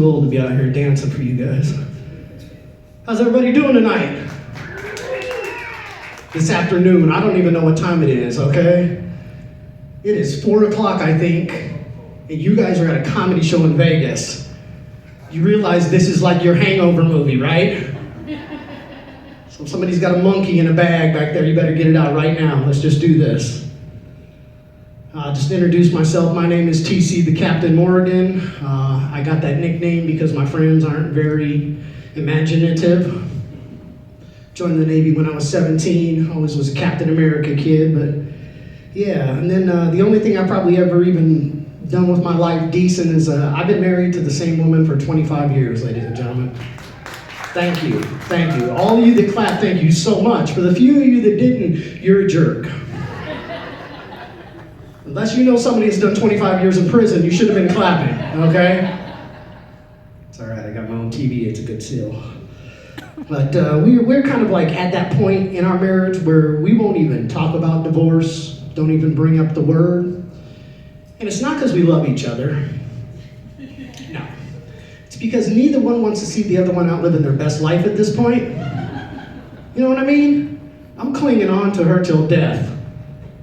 Old to be out here dancing for you guys. How's everybody doing tonight? This afternoon, I don't even know what time it is, okay? It is 4 o'clock, I think, and you guys are at a comedy show in Vegas. You realize this is like your hangover movie, right? So if somebody's got a monkey in a bag back there, you better get it out right now. Let's just do this. Just to introduce myself, my name is TC the Captain Morgan. I got that nickname because my friends aren't very imaginative. Joined the Navy when I was 17, always was a Captain America kid, but yeah. And then the only thing I probably ever even done with my life decent is I've been married to the same woman for 25 years, ladies and gentlemen. Thank you, thank you. All of you that clapped, thank you so much. For the few of you that didn't, you're a jerk. Unless you know somebody that's done 25 years in prison, you should have been clapping, okay? It's all right, I got my own TV, it's a good seal. But we're kind of like at that point in our marriage where we won't even talk about divorce, don't even bring up the word. And it's not because we love each other. No. It's because neither one wants to see the other one out living their best life at this point. You know what I mean? I'm clinging on to her till death.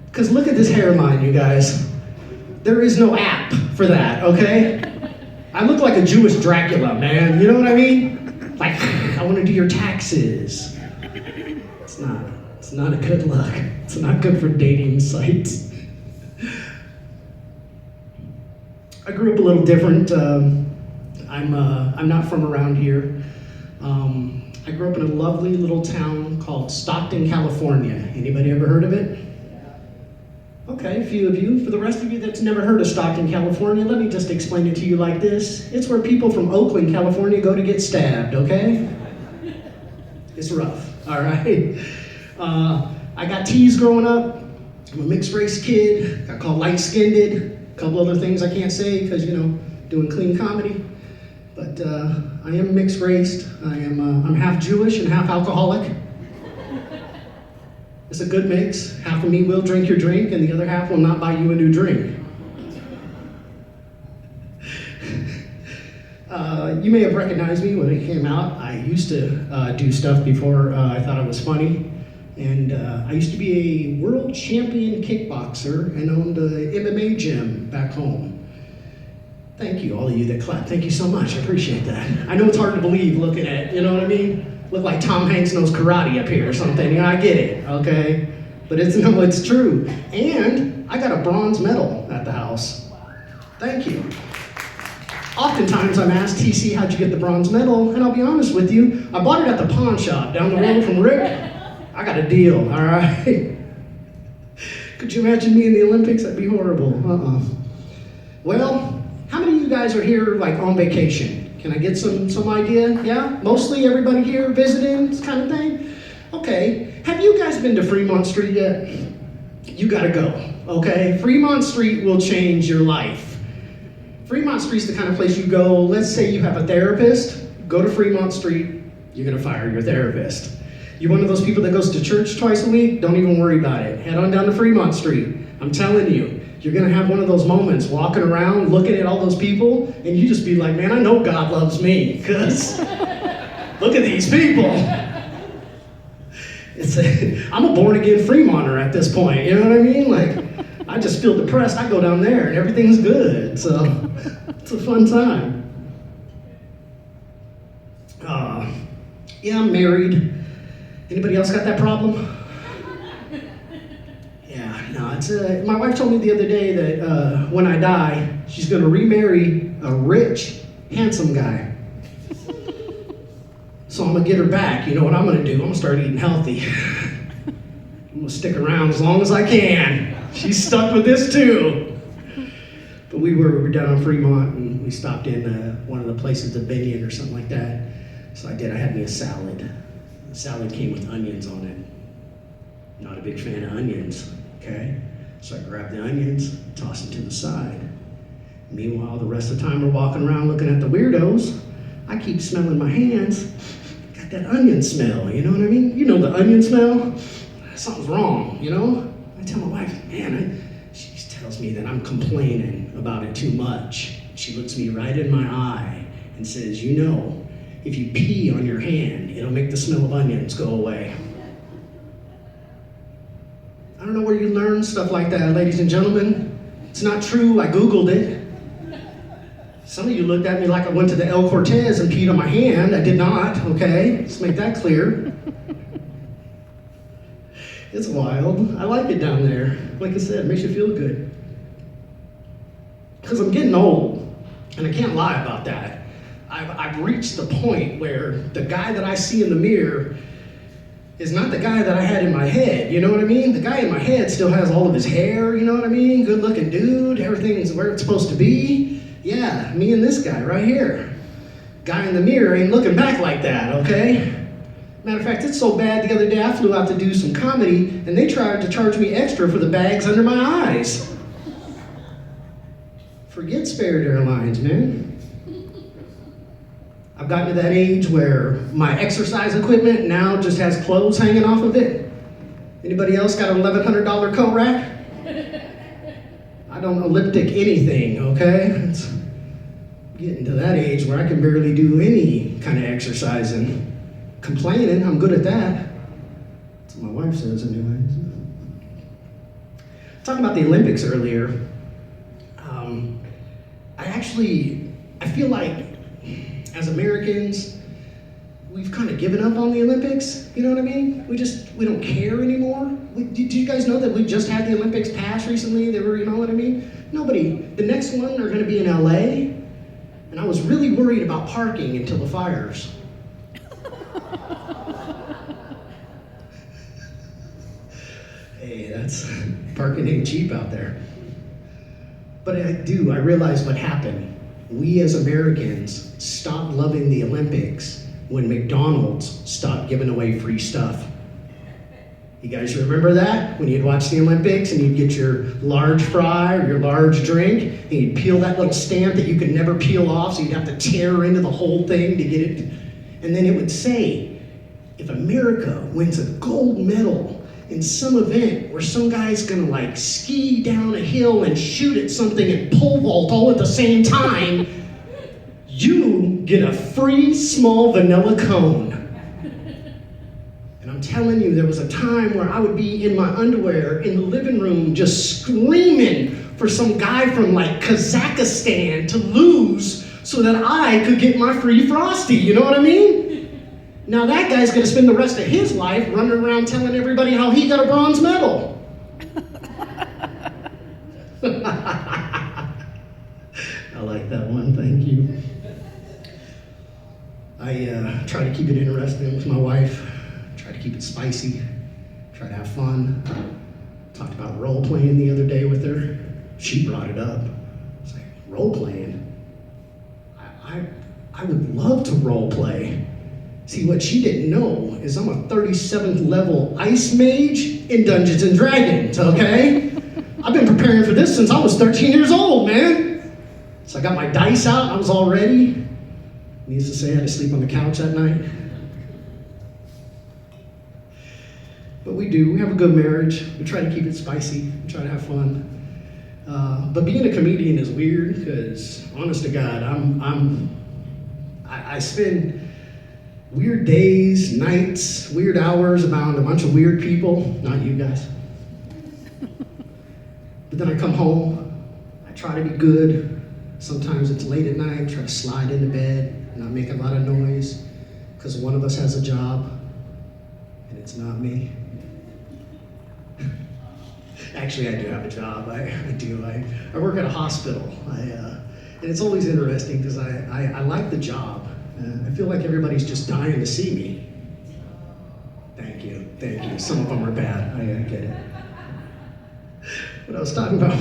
Because look at this hairline, you guys. There is no app for that, okay? I look like a Jewish Dracula, man. You know what I mean? Like, I want to do your taxes. It's not a good look. It's not good for dating sites. I grew up a little different. I'm not from around here. I grew up in a lovely little town called Stockton, California. Anybody ever heard of it? Okay, a few of you. For the rest of you that's never heard of Stockton, California, let me just explain it to you like this. It's where people from Oakland, California go to get stabbed, okay? It's rough, all right? I got teased growing up. I'm a mixed race kid. Got called light-skinned. A couple other things I can't say because, you know, doing clean comedy. But I am mixed raced. I'm half Jewish and half alcoholic. It's a good mix. Half of me will drink your drink, and the other half will not buy you a new drink. You may have recognized me when it came out. I used to do stuff before I thought I was funny. And I used to be a world champion kickboxer and owned a MMA gym back home. Thank you, all of you that clapped. Thank you so much. I appreciate that. I know it's hard to believe looking at, you know what I mean? Look like Tom Hanks knows karate up here or something. You know, I get it, okay? But it's true. And I got a bronze medal at the house. Thank you. Oftentimes I'm asked, TC, how'd you get the bronze medal? And I'll be honest with you, I bought it at the pawn shop down the road from Rick. I got a deal, all right? Could you imagine me in the Olympics? That'd be horrible. Well, how many of you guys are here like on vacation? Can I get some idea? Yeah? Mostly everybody here visiting, this kind of thing? Okay. Have you guys been to Fremont Street yet? You gotta go, okay? Fremont Street will change your life. Fremont Street's the kind of place you go, let's say you have a therapist, go to Fremont Street, you're gonna fire your therapist. You're one of those people that goes to church twice a week, don't even worry about it. Head on down to Fremont Street. I'm telling you, you're gonna have one of those moments walking around, looking at all those people, and you just be like, man, I know God loves me, because look at these people. I'm a born-again Fremonter at this point, you know what I mean? Like, I just feel depressed, I go down there, and everything's good, so it's a fun time. Yeah, I'm married. Anybody else got that problem? No, my wife told me the other day that when I die, she's going to remarry a rich, handsome guy. So I'm going to get her back. You know what I'm going to do? I'm going to start eating healthy. I'm going to stick around as long as I can. She's stuck with this too. But we were down on Fremont, and we stopped in one of the places, a Binion or something like that. So I had me a salad. The salad came with onions on it. Not a big fan of onions. Okay, so I grab the onions, toss them to the side. Meanwhile, the rest of the time we're walking around looking at the weirdos. I keep smelling my hands. Got that onion smell, you know what I mean? You know the onion smell? Something's wrong, you know? I tell my wife, man, she tells me that I'm complaining about it too much. She looks me right in my eye and says, you know, if you pee on your hand, it'll make the smell of onions go away. I don't know where you learn stuff like that, ladies and gentlemen. It's not true, I Googled it. Some of you looked at me like I went to the El Cortez and peed on my hand. I did not, okay? Let's make that clear. It's wild. I like it down there. Like I said, it makes you feel good. Because I'm getting old, and I can't lie about that. I've reached the point where the guy that I see in the mirror is not the guy that I had in my head, you know what I mean? The guy in my head still has all of his hair, you know what I mean? Good looking dude, everything's where it's supposed to be. Yeah, me and this guy right here. Guy in the mirror ain't looking back like that, okay? Matter of fact, it's so bad the other day I flew out to do some comedy and they tried to charge me extra for the bags under my eyes. Forget Spirit Airlines, man. I've gotten to that age where my exercise equipment now just has clothes hanging off of it. Anybody else got an $1,100 coat rack? I don't elliptic anything, okay? It's getting to that age where I can barely do any kind of exercising. Complaining, I'm good at that. That's what my wife says anyways. Talking about the Olympics earlier, I feel like as Americans, we've kind of given up on the Olympics, you know what I mean? We don't care anymore. Do you guys know that we just had the Olympics pass recently? They were, you know what I mean? The next one are gonna be in LA, and I was really worried about parking until the fires. Hey, that's, parking ain't cheap out there. But I realize what happened. We as Americans stopped loving the Olympics when McDonald's stopped giving away free stuff. You guys remember that? When you'd watch the Olympics and you'd get your large fry or your large drink, and you'd peel that little stamp that you could never peel off, so you'd have to tear into the whole thing to get it. And then it would say, if America wins a gold medal in some event where some guy's gonna like ski down a hill and shoot at something and pole vault all at the same time, you get a free small vanilla cone. And I'm telling you, there was a time where I would be in my underwear in the living room just screaming for some guy from like Kazakhstan to lose so that I could get my free Frosty, you know what I mean? Now that guy's gonna spend the rest of his life running around telling everybody how he got a bronze medal. I like that one, thank you. I try to keep it interesting with my wife, try to keep it spicy, try to have fun. Talked about role-playing the other day with her. She brought it up. It's like, role-playing? I would love to role-play. See, what she didn't know is I'm a 37th level ice mage in Dungeons and Dragons, okay? I've been preparing for this since I was 13 years old, man. So I got my dice out, I was all ready. Needless to say, I had to sleep on the couch that night. But we have a good marriage. We try to keep it spicy, we try to have fun. But being a comedian is weird because, honest to God, I spend weird days, nights, weird hours around a bunch of weird people, not you guys. But then I come home, I try to be good. Sometimes it's late at night, try to slide into bed, not make a lot of noise, because one of us has a job, and it's not me. Actually, I do have a job, I do. I work at a hospital, and it's always interesting because I like the job. I feel like everybody's just dying to see me. Thank you. Some of them are bad, I get it. But I was talking about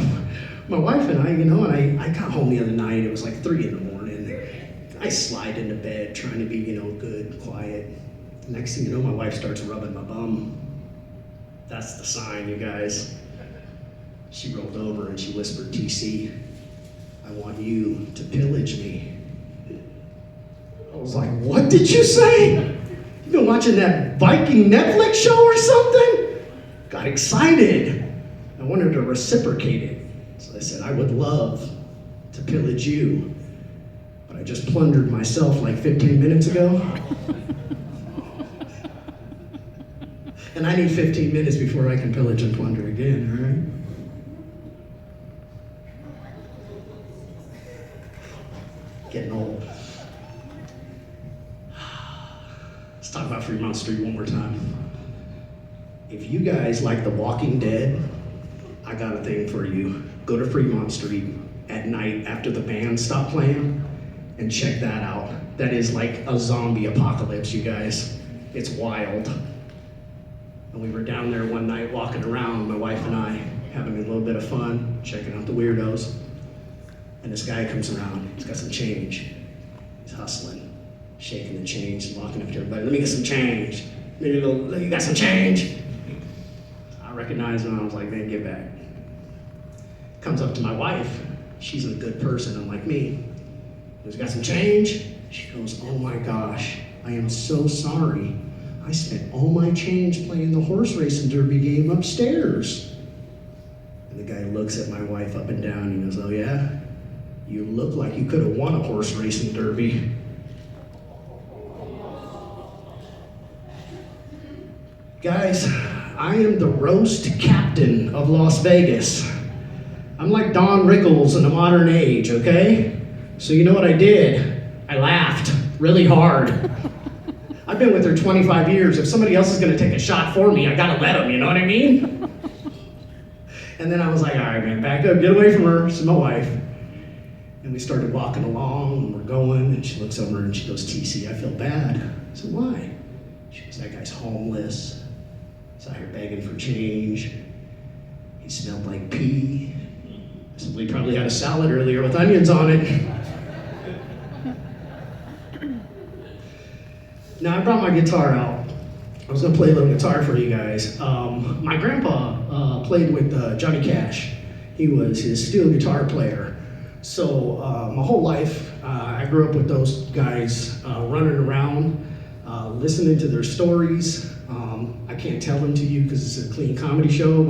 my wife and I, and I got home the other night, it was like 3 in the morning. I slide into bed trying to be, good, quiet. Next thing you know, my wife starts rubbing my bum. That's the sign, you guys. She rolled over and she whispered, TC, I want you to pillage me. I was like, what did you say? You been watching that Viking Netflix show or something? Got excited. I wanted to reciprocate it. So I said, I would love to pillage you, but I just plundered myself like 15 minutes ago. And I need 15 minutes before I can pillage and plunder again, all right? Getting old. Let's talk about Fremont Street one more time. If you guys like The Walking Dead, I got a thing for you. Go to Fremont Street at night after the band stop playing and check that out. That is like a zombie apocalypse, you guys. It's wild. And we were down there one night walking around, my wife and I, having a little bit of fun, checking out the weirdos. And this guy comes around, he's got some change. He's hustling, shaking the change, walking up to everybody, let me get some change. Maybe you got some change? I recognized him, I was like, man, get back. Comes up to my wife, she's a good person, unlike me. He's got some change? She goes, oh my gosh, I am so sorry. I spent all my change playing the horse racing derby game upstairs. And the guy looks at my wife up and down, he goes, oh yeah? You look like you could have won a horse racing derby. Guys, I am the roast captain of Las Vegas. I'm like Don Rickles in the modern age, okay? So you know what I did? I laughed really hard. I've been with her 25 years. If somebody else is gonna take a shot for me, I gotta let them, you know what I mean? And then I was like, all right, man, back up, get away from her. She's my wife. And we started walking along, and we're going, and she looks over and she goes, TC, I feel bad. I said, why? She goes, that guy's homeless. He's out here begging for change. He smelled like pee. I said, well, he probably had a salad earlier with onions on it. Now, I brought my guitar out. I was gonna play a little guitar for you guys. My grandpa played with Johnny Cash. He was his steel guitar player. So my whole life, I grew up with those guys running around, listening to their stories. I can't tell them to you because it's a clean comedy show,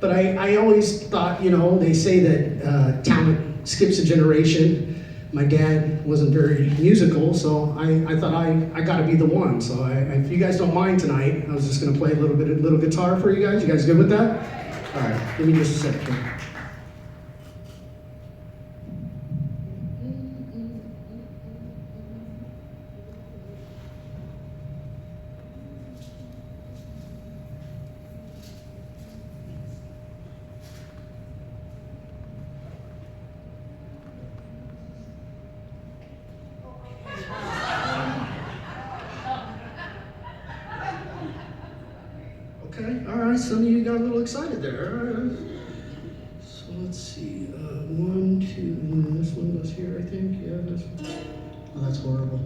but I always thought, you know, they say that talent skips a generation. My dad wasn't very musical, so I thought I gotta be the one. So if you guys don't mind tonight, I was just gonna play a little guitar for you guys. You guys good with that? All right, give me just a second. Okay, all right, some of you got a little excited there. All right. So let's see, 1, 2, and this one goes here, I think. Yeah, this one. Oh, that's horrible.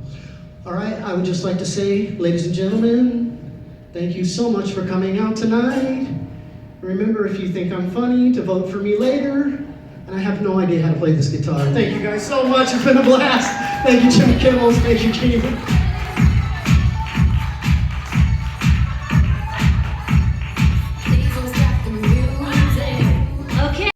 All right, I would just like to say, ladies and gentlemen, thank you so much for coming out tonight. Remember, if you think I'm funny, to vote for me later. And I have no idea how to play this guitar. Thank you guys so much, it's been a blast. Thank you, Jim Kimmel, thank you, Kimmel.